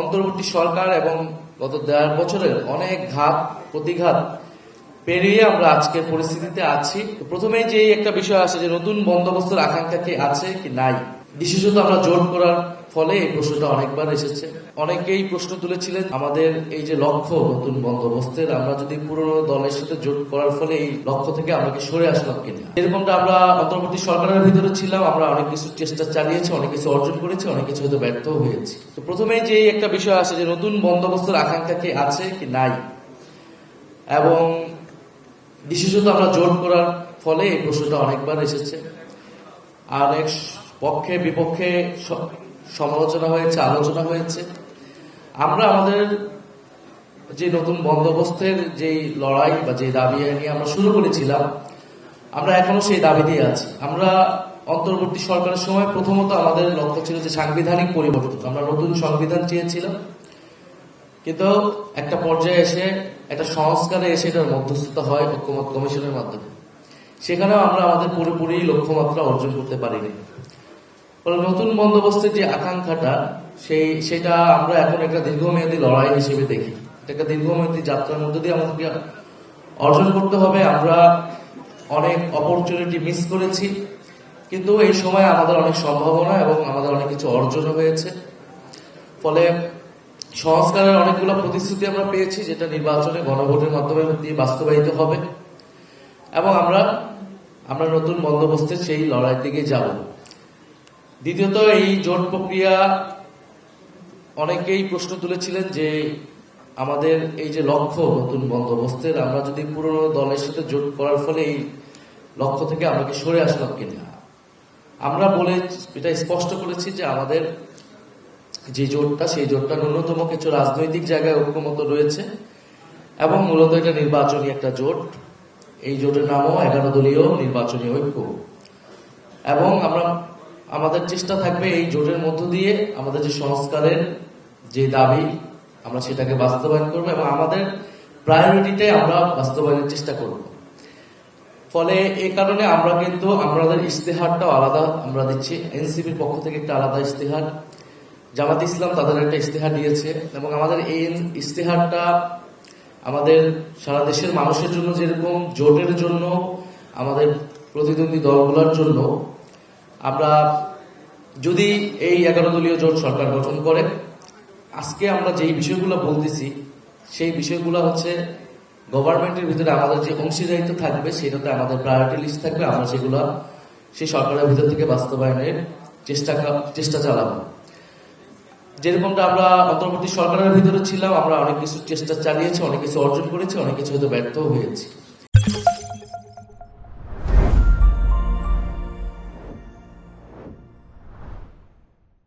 অন্তর্বর্তী সরকার এবং গত 1.5 বছরের অনেক ঘাত প্রতিঘাত পেরিয়ে আমরা আজকের পরিস্থিতিতে আছি। প্রথমেই যে একটা বিষয় আসে যে নতুন বন্দোবস্তের আকাঙ্ক্ষা কি আছে কি নাই, বিশেষত আমরা জোট করার ফলে এই প্রশ্নটা অনেকবার এসেছে। অনেকেই প্রশ্ন তুলেছিলেন আমাদের এই যে লক্ষ্য নতুন বন্দোবস্তের, আমরা যদি পুরনো দলের সাথে জোট করার ফলে এই লক্ষ্য থেকে আমরা কি সরে আসলাম কিনা। এরকমটা আমরা অন্তর্বর্তী সরকারের ভিতরে ছিলাম, আমরা অনেক কিছু চেষ্টা চালিয়েছি, অনেক কিছু অর্জন করেছি, অনেক কিছু হয়তো ব্যর্থ হয়েছি। তো প্রথমেই যে একটা বিষয় আসে যে নতুন বন্দোবস্তের আকাঙ্ক্ষা কি আছে কি নাই, এবং বিশেষত আমরা জোট করার ফলে এই প্রশ্নটা অনেকবার এসেছে। আর অনেক পক্ষে বিপক্ষে সমালোচনা হয়েছে, আলোচনা হয়েছে। আমরা আমাদের যে নতুন বন্দোবস্তের যে লড়াই বা যে দাবি নিয়ে আমরা শুরু করেছিলাম, আমরা এখনো সেই দাবি দিয়ে আছি। আমরা অন্তর্বর্তী সরকারের সময় প্রথমত আমাদের লক্ষ্য ছিল যে সাংবিধানিক পরিবর্তন, আমরা নতুন সংবিধান চেয়েছিলাম, কিন্তু একটা পর্যায়ে এসে একটা সংস্কারে এসে এটার মধ্যস্থতা হয় ঐক্যমত কমিশনের মাধ্যমে। সেখানেও আমরা আমাদের পুরোপুরি লক্ষ্যমাত্রা অর্জন করতে পারিনি। নতুন বন্দোবস্তের যে আকাঙ্ক্ষাটা সেটা আমরা এখন একটা দীর্ঘমেয়াদী লড়াই হিসেবে দেখি। একটা দীর্ঘমেয়াদী যাত্রার মধ্যে দিয়ে আমাদেরকে অর্জন করতে হবে। আমরা অনেক অপরচুনিটি মিস করেছি, কিন্তু এই সময় আমাদের অনেক সম্ভাবনা এবং আমাদের অনেক কিছু অর্জন হয়েছে। ফলে সংস্কারের অনেকগুলো প্রতিশ্রুতি আমরা পেয়েছি, যেটা নির্বাচনে গণভোটের মাধ্যমে দিয়ে বাস্তবায়িত হবে, এবং আমরা নতুন বন্দোবস্তের সেই লড়াইয়ের দিকে যাব। দ্বিতীয়ত, এই জোট প্রক্রিয়া অনেকেই প্রশ্ন তুলেছিলেন যে আমাদের এই যে লক্ষ্য নতুন বন্দোবস্তের, আমরা যদি পুরনো দলের সাথে জোট করার ফলে এই লক্ষ্য থেকে আমরা কি সরে আসলাম কিনা। আমরা এটা স্পষ্ট করেছি যে আমাদের যে জোটটা, সেই জোটটা ন্যূনতম কিছু রাজনৈতিক জায়গায় ঐক্যমত রয়েছে এবং মূলত এটা নির্বাচনী একটা জোট। এই জোটের নামও 11 দলীয় নির্বাচনী ঐক্য, এবং আমাদের চেষ্টা থাকবে এই জোটের মধ্য দিয়ে আমাদের যে সংস্কারের যে দাবি আমরা সেটাকে বাস্তবায়ন করব এবং আমাদের প্রায়োরিটিতে আমরা বাস্তবায়নের চেষ্টা করব। ফলে এই কারণে আমরা কিন্তু আমাদের ইশতেহারটাও আলাদা আমরা দিচ্ছি। এনসিপির পক্ষ থেকে একটা আলাদা ইশতেহার, জামাত ইসলাম তাদের একটা ইশতেহার দিয়েছে, এবং আমাদের এই ইশতেহারটা আমাদের সারা দেশের মানুষের জন্য, যেরকম জোটের জন্য, আমাদের প্রতিদ্বন্দ্বী দলগুলোর জন্য, আমরা যদি এই 11 দলীয় জোট সরকার গঠন করে, আজকে আমরা যেই বিষয়গুলো বলতেছি সেই বিষয়গুলো হচ্ছে গভর্নমেন্টের ভিতরে আমাদের যে অংশীদারিত্ব থাকবে সেটাতে আমাদের প্রায়োরিটি লিস্ট থাকবে। আমরা সেগুলো সেই সরকারের ভিতর থেকে বাস্তবায়নের চেষ্টা চালাবো। যেরকমটা আমরা অন্তর্বর্তী সরকারের ভিতরে ছিলাম, আমরা অনেক কিছু চেষ্টা চালিয়েছি, অনেক কিছু অর্জন করেছি, অনেক কিছু হয়তো ব্যর্থ হয়েছি।